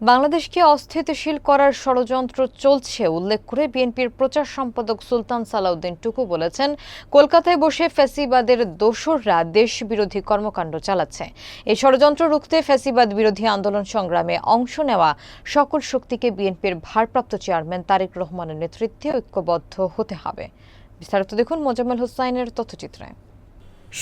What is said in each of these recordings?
বাংলাদেশকে অস্থিতিশীল করার ষড়যন্ত্র চলছে উল্লেখ করে বিএনপির প্রচার সম্পাদক সুলতান সালাউদ্দিন টুকু বলেছেন, কলকাতায় বসে ফ্যাসিবাদের দোসররা দেশ বিরোধী কর্মকাণ্ড চালাচ্ছে। এই ষড়যন্ত্র রুখতে ফ্যাসিবাদ বিরোধী আন্দোলন সংগ্রামে অংশ নেওয়া সকল শক্তিকে বিএনপির ভারপ্রাপ্ত চেয়ারম্যান তারেক রহমানের নেতৃত্বে ঐক্যবদ্ধ হতে হবে। বিস্তারিত দেখুন মোজাম্মেল হোসাইনের তথ্যচিত্রে।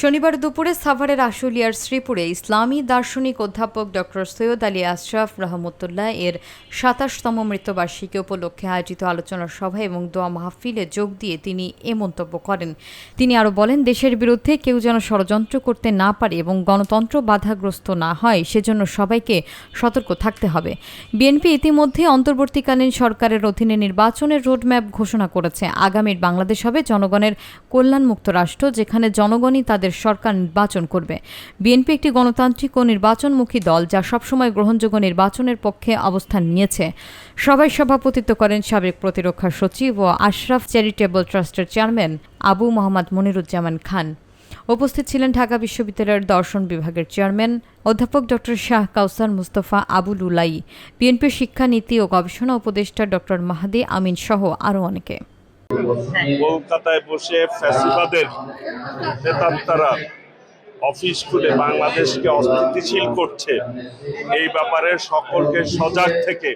শনিবার দুপুরে সাভারের আশুলিয়ার শ্রীপুরে ইসলামী দার্শনিক অধ্যাপক ডক্টর সৈয়দ আলী আশরাফ রহমতুল্লাহ এর ২৭তম মৃত্যুবার্ষিকী উপলক্ষে আয়োজিত আলোচনা সভা এবং দোয়া মাহফিলে যোগ দিয়ে তিনি এ মন্তব্য করেন। তিনি আরও বলেন, দেশের বিরুদ্ধে কেউ যেন ষড়যন্ত্র করতে না পারে এবং গণতন্ত্র বাধাগ্রস্ত না হয়, সেজন্য সবাইকে সতর্ক থাকতে হবে। বিএনপি ইতিমধ্যে অন্তর্বর্তীকালীন সরকারের অধীনে নির্বাচনের রোডম্যাপ ঘোষণা করেছে। আগামীর বাংলাদেশ হবে জনগণের কল্যাণমুক্ত রাষ্ট্র, যেখানে জনগণই তাদের সরকার নির্বাচন করবে। বিএনপি একটি গণতান্ত্রিক ও নির্বাচনমুখী দল, যা সবসময় গ্রহণযোগ্য নির্বাচনের পক্ষে অবস্থান নিয়েছে। সভায় সভাপতিত্ব করেন সাবেক প্রতিরক্ষা সচিব ও আশরাফ চ্যারিটেবল ট্রাস্টের চেয়ারম্যান আবু মোহাম্মদ মনিরুজ্জামান খান। উপস্থিত ছিলেন ঢাকা বিশ্ববিদ্যালয়ের দর্শন বিভাগের চেয়ারম্যান অধ্যাপক ডক্টর শাহ কাউসার মুস্তফা আবুল উলাই, বিএনপির শিক্ষা নীতি ও গবেষণা উপদেষ্টা ডক্টর মাহাদি আমিন সহ আরও অনেকে। কলকাতায় বসে ফ্যাসিবাদের নেতারা অফিস খুলে বাংলাদেশকে অস্থিতিশীল করছে, এই ব্যাপারে সকলকে সজাগ থেকে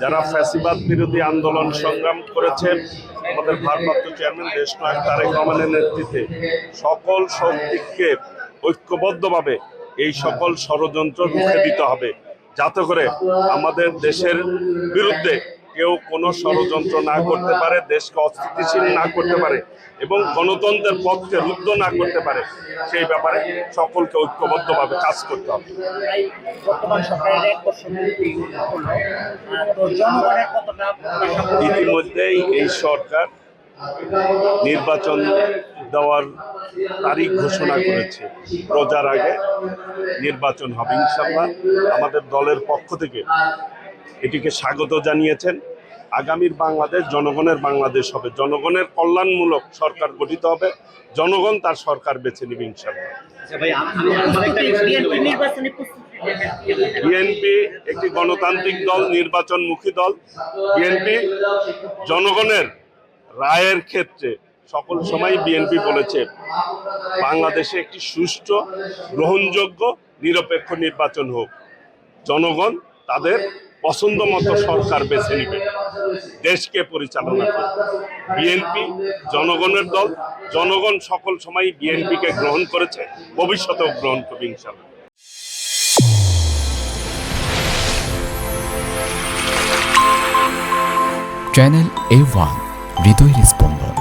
যারা ফ্যাসিবাদ বিরোধী আন্দোলন সংগ্রাম করেছে, আমাদের ভারপ্রাপ্ত চেয়ারম্যান দেশনায়ক তারেক রহমানের নেতৃত্বে সকল শক্তিকে ঐক্যবদ্ধভাবে এই সকল ষড়যন্ত্র রুখে দিতে হবে, যাতে করে আমাদের দেশের বিরুদ্ধে কেউ কোনো ষড়যন্ত্র না করতে পারে, দেশকে অস্থিতিশীল না করতে পারে এবং গণতন্ত্রের পথকে রুদ্ধ না করতে পারে। সেই ব্যাপারে সকলকে ঐক্যবদ্ধভাবে কাজ করতে হবে। ইতিমধ্যেই এই সরকার নির্বাচন দেওয়ার তারিখ ঘোষণা করেছে। রোজার আগে নির্বাচন হবে ইনশাআল্লাহ। আমাদের দলের পক্ষ থেকে এটিকে স্বাগত জানিয়েছেন। আগামীর বাংলাদেশ জনগণের বাংলাদেশ হবে, জনগণের কল্যাণমূলক সরকার গঠিত হবে, জনগণ তার সরকার বেছে নেবে ইনশাআল্লাহ। বিএনপি একটি গণতান্ত্রিক দল, নির্বাচনমুখী দল। বিএনপি জনগণের রায়ের ক্ষেত্রে সকল সময় বিএনপি বলেছে বাংলাদেশে একটি সুষ্ঠু, গ্রহণযোগ্য, নিরপেক্ষ নির্বাচন হোক, জনগণ তাদের পছন্দ মতো সরকার বেছে নেবে, দেশকে পরিচালনা করবে। বিএনপি জনগণের দল, জনগণ সকল সময় বিএনপিকে গ্রহণ করেছে, ভবিষ্যতেও গ্রহণ করবে ইনশাআল্লাহ। চ্যানেল A1 হৃদয়ের স্পন্দন।